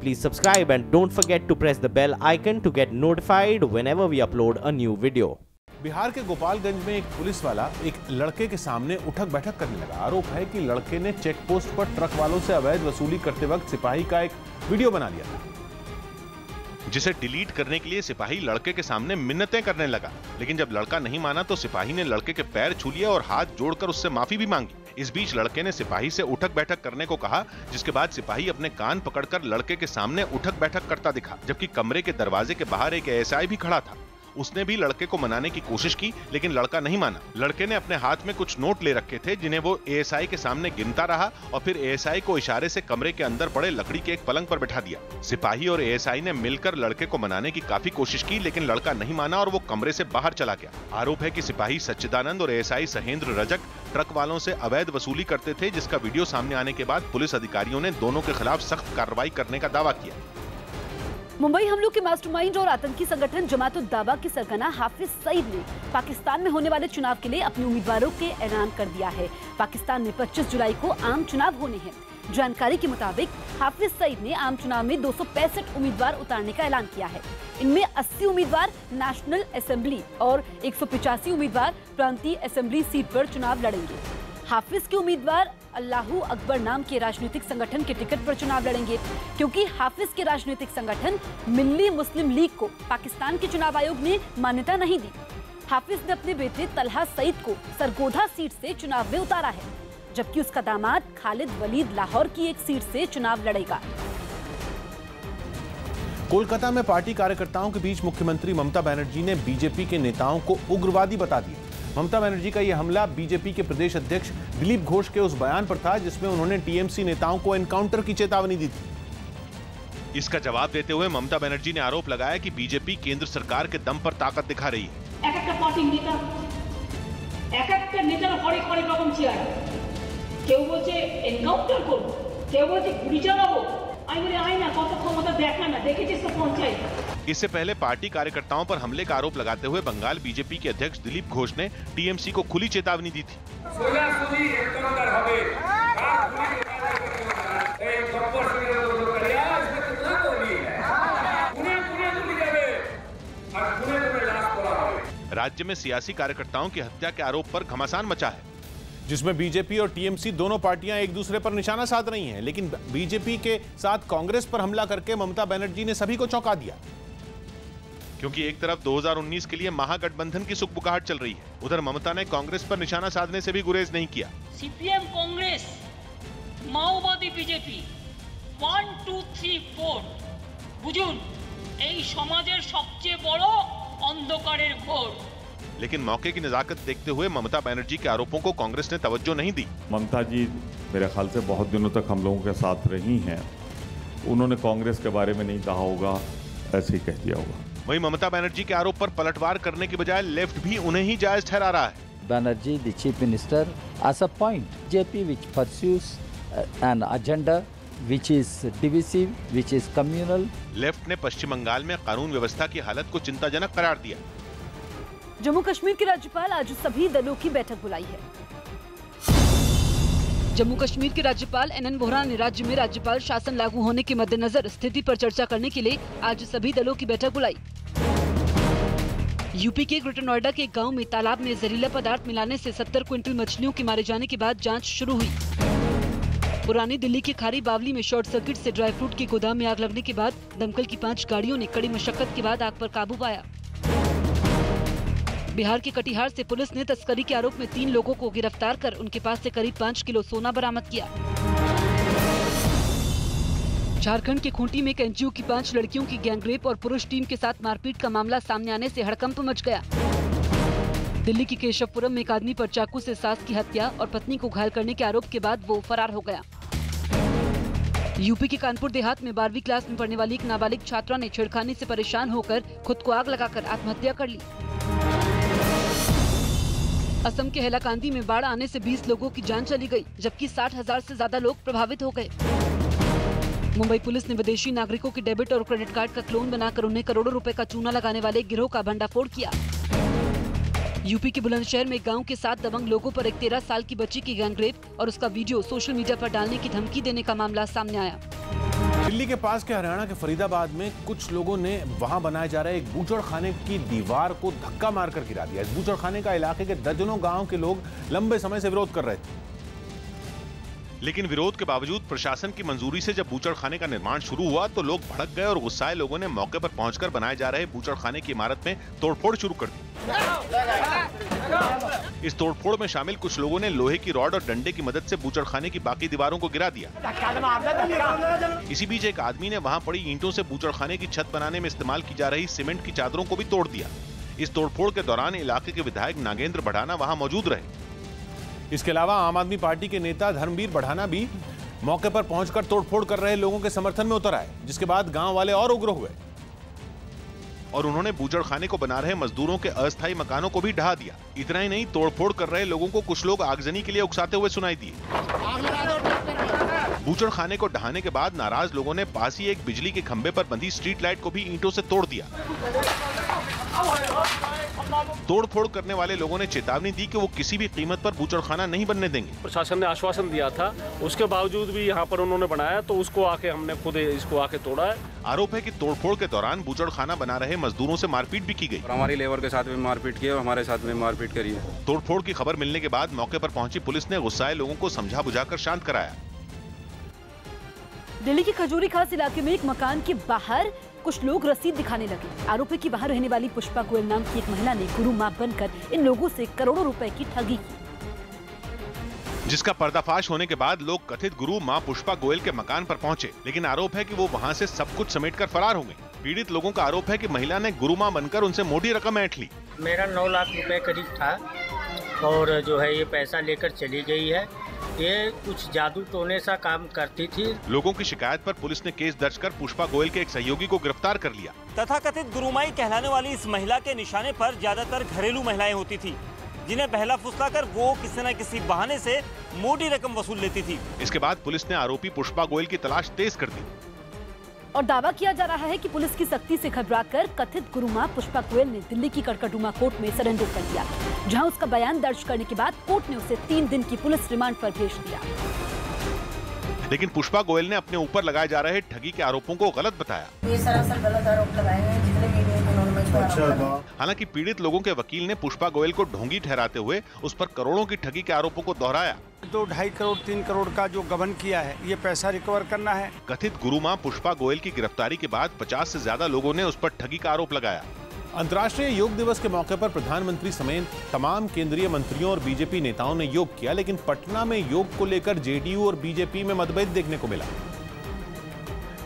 please subscribe and don't forget to press the bell icon to get notified whenever we upload a new video. Bihar के गोपालगंज में एक police वाला एक लड़के के सामने उठक बैठक करने लगा। आरोप है कि लड़के ने चेक पोस्ट पर ट्रक वालों से अवैध वसूली करते वक्त सिपाही का एक वीडियो बना लिया था, जिसे डिलीट करने के लिए सिपाही लड़के के सामने मिन्नतें करने लगा। लेकिन जब लड़का नहीं माना तो सिपाही ने लड़के के पैर छू लिए और हाथ जोड़कर उससे माफी भी मांगी। इस बीच लड़के ने सिपाही से उठक बैठक करने को कहा, जिसके बाद सिपाही अपने कान पकड़कर लड़के के सामने उठक बैठक करता दिखा, जबकि कमरे के दरवाजे के बाहर एक एएसआई भी खड़ा था। उसने भी लड़के को मनाने की कोशिश की, लेकिन लड़का नहीं माना। लड़के ने अपने हाथ में कुछ नोट ले रखे थे, जिन्हें वो एएसआई के सामने गिनता रहा और फिर एएसआई को इशारे से कमरे के अंदर पड़े लकड़ी के एक पलंग पर बैठा दिया। सिपाही और एएसआई ने मिलकर लड़के को मनाने की काफी कोशिश की, लेकिन लड़का नहीं माना और वो कमरे से बाहर चला गया। आरोप है कि सिपाही सच्चिदानंद और एएसआई सहेंद्र रजक ट्रक वालों से अवैध वसूली करते थे, जिसका वीडियो सामने आने के बाद पुलिस अधिकारियों ने दोनों के खिलाफ सख्त कार्रवाई करने का दावा किया। मुंबई हमलों के मास्टरमाइंड और आतंकी संगठन जमात-उद-दावा की सरगना हाफिज सईद ने पाकिस्तान में होने वाले चुनाव के लिए अपने उम्मीदवारों के ऐलान कर दिया है। पाकिस्तान में 25 जुलाई को आम चुनाव होने हैं। जानकारी के मुताबिक हाफिज सईद ने आम चुनाव में 265 उम्मीदवार उतारने का ऐलान किया है। इनमें 80 उम्मीदवार नेशनल असेंबली और 185 उम्मीदवार प्रांतीय असेंबली सीट पर चुनाव लड़ेंगे। हाफिज के उम्मीदवार अल्लाहू अकबर नाम के राजनीतिक संगठन के टिकट पर चुनाव लड़ेंगे, क्योंकि हाफिज के राजनीतिक संगठन मिल्ली मुस्लिम लीग को पाकिस्तान के चुनाव आयोग ने मान्यता नहीं दी। हाफिज ने अपने बेटे तलहा सईद को सरगोधा सीट से चुनाव में उतारा है, जबकि उसका दामाद खालिद वलीद लाहौर की एक सीट से चुनाव लड़ेगा। कोलकाता में पार्टी कार्यकर्ताओं के बीच मुख्यमंत्री ममता बनर्जी ने बीजेपी के नेताओं को उग्रवादी बता दिया। ममता बनर्जी का यह हमला बीजेपी के प्रदेश अध्यक्ष दिलीप घोष के उस बयान पर था, जिसमें उन्होंने टीएमसी नेताओं को एनकाउंटर की चेतावनी दी थी। इसका जवाब देते हुए ममता बनर्जी ने आरोप लगाया कि बीजेपी केंद्र सरकार के दम पर ताकत दिखा रही है। इससे पहले पार्टी कार्यकर्ताओं पर हमले का आरोप लगाते हुए बंगाल बीजेपी के अध्यक्ष दिलीप घोष ने टीएमसी को खुली चेतावनी दी थी। राज्य में सियासी कार्यकर्ताओं की हत्या के आरोप पर घमासान मचा है, जिसमें बीजेपी और टीएमसी दोनों पार्टियां एक दूसरे पर निशाना साध रही हैं। लेकिन बीजेपी के साथ कांग्रेस पर हमला करके ममता बनर्जी ने सभी को चौंका दिया, क्योंकि एक तरफ 2019 के लिए महागठबंधन की सुखबुकाहट चल रही है, उधर ममता ने कांग्रेस पर निशाना साधने से भी गुरेज नहीं किया। सीपीएम कांग्रेस माओवादी बीजेपी 1 2 3 4 बुझुन এই সমাজের সবচেয়ে বড় অন্ধকারের ঘোর। लेकिन मौके की नजाकत देखते हुए ममता बनर्जी के आरोपों को कांग्रेस ने तवज्जो नहीं दी। ममता जी मेरे ख्याल से बहुत दिनों तक हम लोगों के साथ रही हैं, उन्होंने कांग्रेस के बारे में नहीं कहा होगा, ऐसे ही कह दिया होगा। वहीं ममता बनर्जी के आरोप पर पलटवार करने की बजाय लेफ्ट भी उन्हें ही जायज ठहरा रहा है। Banerjee, the chief minister, as a point, JP which pursues an agenda which is divisive, which is communal. Left ने पश्चिम बंगाल में कानून व्यवस्था की हालत को चिंताजनक करार दिया। जम्मू कश्मीर के राज्यपाल आज सभी दलों की बैठक बुलाई है। जम्मू कश्मीर के राज्यपाल NN वोहरा ने राज्य में राज्यपाल शासन लागू होने के मद्देनजर स्थिति पर चर्चा करने के लिए आज सभी दलों की बैठक बुलाई। यूपी के ग्रेटर नोएडा के एक गांव में तालाब में जहरीला पदार्थ मिलाने से 70 क्विंटल मछलियों के मारे जाने के बाद जांच शुरू हुई। पुरानी दिल्ली के खारी बावली में शॉर्ट सर्किट से ड्राई फ्रूट के गोदाम में आग लगने के बाद दमकल की 5 गाड़ियों ने कड़ी मशक्कत के बाद आग पर काबू पाया। बिहार के कटिहार से पुलिस ने तस्करी के आरोप में 3 लोगों को गिरफ्तार कर उनके पास से करीब 5 किलो सोना बरामद किया। झारखंड के खूंटी में एक एनजीओ की 5 लड़कियों की गैंगरेप और पुरुष टीम के साथ मारपीट का मामला सामने आने से हड़कंप मच गया। दिल्ली के केशवपुरम में एक आदमी पर चाकू से सास की हत्या और पत्नी को घायल करने के आरोप के बाद वो फरार हो गया। यूपी के कानपुर देहात में 12वीं क्लास में पढ़ने वाली एक नाबालिग छात्रा ने छेड़खानी से परेशान होकर खुद को आग लगाकर आत्महत्या कर ली। असम के हैलाकांदी में बाढ़ आने से 20 लोगों की जान चली गई, जबकि 60,000 से ज्यादा लोग प्रभावित हो गए। मुंबई पुलिस ने विदेशी नागरिकों के डेबिट और क्रेडिट कार्ड का क्लोन बनाकर उन्हें करोड़ों रुपए का चूना लगाने वाले गिरोह का भंडाफोड़ किया। यूपी के बुलंदशहर में गांव के 7 दबंग लोगों पर एक 13 साल की बच्ची की गैंगरेप और उसका वीडियो सोशल मीडिया पर डालने की धमकी देने का मामला सामने आया। दिल्ली के पास के हरियाणा के फरीदाबाद में कुछ लोगों ने वहां बनाए जा रहे एक बूचड़खाने की दीवार को धक्का मारकर गिरा दिया। इस बूचड़खाने का इलाके के दर्जनों गांव के लोग लंबे समय से विरोध कर रहे थे, लेकिन विरोध के बावजूद प्रशासन की मंजूरी से जब बूचड़खाने का निर्माण शुरू हुआ तो लोग भड़क गए और गुस्साए लोगों ने मौके पर पहुंचकर बनाए जा रहे बूचड़खाने की इमारत में तोड़फोड़ शुरू कर दी। इस तोड़फोड़ में शामिल कुछ लोगों ने लोहे की रॉड और डंडे की मदद से बूचड़खाने की बाकी दीवारों को गिरा दिया। इसी बीच एक आदमी ने वहां पड़ी ईंटों से बूचड़खाने की छत बनाने में इस्तेमाल की जा रही सीमेंट की चादरों को भी तोड़ दिया। इस तोड़फोड़ के दौरान इलाके के विधायक नागेंद्र बढ़ाना वहां मौजूद रहे। इसके अलावा आम आदमी पार्टी के नेता धर्मवीर बढ़ाना भी मौके पर पहुंचकर तोड़फोड़ कर रहे लोगों के समर्थन में उतर आए, जिसके बाद गांव वाले और उग्र हुए और उन्होंने बूचड़खाने को बना रहे मजदूरों के अस्थायी मकानों को भी ढहा दिया। इतना ही नहीं, तोड़फोड़ कर रहे लोगों को कुछ लोग आगजनी के लिए उकसाते हुए सुनाई दिए। बूचड़खाने को ढहाने के बाद नाराज लोगों ने पास ही एक बिजली के खंभे पर बंधी स्ट्रीट लाइट को भी ईंटों से तोड़ दिया। तोड़फोड़ करने वाले लोगों ने चेतावनी दी कि वो किसी भी कीमत पर बूचड़खाना नहीं बनने देंगे। प्रशासन ने आश्वासन दिया था, उसके बावजूद भी यहाँ पर उन्होंने बनाया तो उसको आके हमने खुद इसको आके तोड़ा है। आरोप है कि तोड़फोड़ के दौरान बूचड़खाना बना रहे मजदूरों से मारपीट भी की गई। हमारी लेबर के साथ भी मारपीट की और हमारे साथ में मारपीट करी है। तोड़फोड़ की खबर मिलने के बाद मौके पर पहुंची पुलिस ने गुस्साए लोगों को समझा बुझाकर शांत कराया। दिल्ली के खजूरी खास इलाके में एक मकान के बाहर कुछ लोग रसीद दिखाने लगे। आरोप है कि बाहर रहने वाली पुष्पा गोयल नाम की एक महिला ने गुरु मां बनकर इन लोगों से करोड़ों रुपए की ठगी की, जिसका पर्दाफाश होने के बाद लोग कथित गुरु मां पुष्पा गोयल के मकान पर पहुंचे, लेकिन आरोप है कि वो वहां से सब कुछ समेटकर फरार हो गए। पीड़ित लोगों का आरोप है कि महिला ने गुरु मां बनकर उनसे मोटी रकम ऐंठ ली। मेरा 9 लाख रुपए करीब था और जो है ये पैसा लेकर चली गई है। ये कुछ जादू टोने सा काम करती थी। लोगों की शिकायत पर पुलिस ने केस दर्ज कर पुष्पा गोयल के एक सहयोगी को गिरफ्तार कर लिया। तथाकथित गुरुमाई कहलाने वाली इस महिला के निशाने पर ज्यादातर घरेलू महिलाएं होती थी, जिन्हें बहला फुसलाकर वो किसी न किसी बहाने से मोटी रकम वसूल लेती थी। इसके बाद पुलिस ने आरोपी पुष्पा गोयल की तलाश तेज कर दी और दावा किया जा रहा है कि पुलिस की सख्ती से घबराकर कथित गुरु मां पुष्पा गोयल ने दिल्ली की कड़कड़डूमा कोर्ट में सरेंडर कर दिया, जहां उसका बयान दर्ज करने के बाद कोर्ट ने उसे 3 दिन की पुलिस रिमांड पर भेज दिया। लेकिन पुष्पा गोयल ने अपने ऊपर लगाए जा रहे ठगी के आरोपों को गलत बताया। ये सरासर गलत आरोप लगाए हैं, जितने भी हालांकि पीड़ित लोगों के वकील ने पुष्पा गोयल को ढोंगी ठहराते हुए उस पर करोड़ों की ठगी के आरोपों को दोहराया। 2.5 करोड़ 3 करोड़ का जो गबन किया है, ये पैसा रिकवर करना है। कथित गुरु मां पुष्पा गोयल की गिरफ्तारी के बाद 50 से ज्यादा लोगों ने उस पर ठगी का आरोप लगाया। अंतर्राष्ट्रीय योग दिवस के मौके पर प्रधानमंत्री समेत तमाम केंद्रीय मंत्रियों और बीजेपी नेताओं ने योग किया, लेकिन पटना में योग को लेकर जेडीयू और बीजेपी में मतभेद देखने को मिला,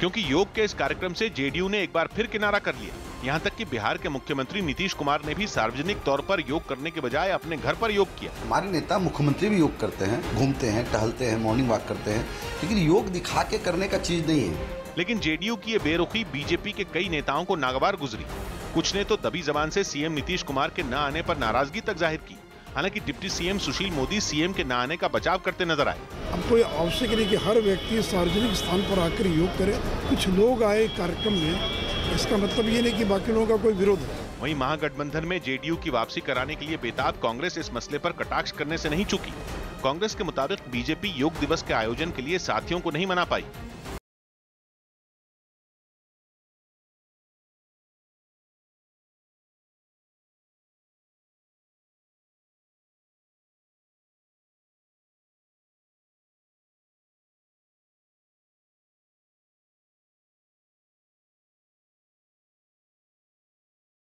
क्योंकि योग के इस कार्यक्रम से जेडीयू ने एक बार फिर किनारा कर लिया। यहां तक कि बिहार के मुख्यमंत्री नीतीश कुमार ने भी सार्वजनिक तौर पर योग करने के बजाय अपने घर पर योग किया। हमारे नेता मुख्यमंत्री भी योग करते हैं, घूमते हैं, टहलते हैं, मॉर्निंग वॉक करते हैं, लेकिन योग दिखा के करने का चीज नहीं है। लेकिन जेडीयू की ये बेरुखी बीजेपी के कई नेताओं को नागवार गुजरी। कुछ ने तो दबी जबान से सीएम नीतीश कुमार के न आने पर नाराजगी तक जाहिर की। हालांकि deputy CM Sushil Modi CM के न आने का बचाव करते नजर आए। अब कोई आवश्यक नहीं कि हर व्यक्ति सार्वजनिक स्थान पर आकर योग करे। कुछ लोग आए कार्यक्रम में, इसका मतलब ये नहीं कि बाकी लोगों का कोई विरोध है। वहीं महागठबंधन में जेडीयू की वापसी कराने के लिए बेताब कांग्रेस इस मसले पर कटाक्ष करने से नहीं चूकी। कांग्रेस के मुताबिक बीजेपी योग दिवस के आयोजन के लिए साथियों को नहीं मना पाई।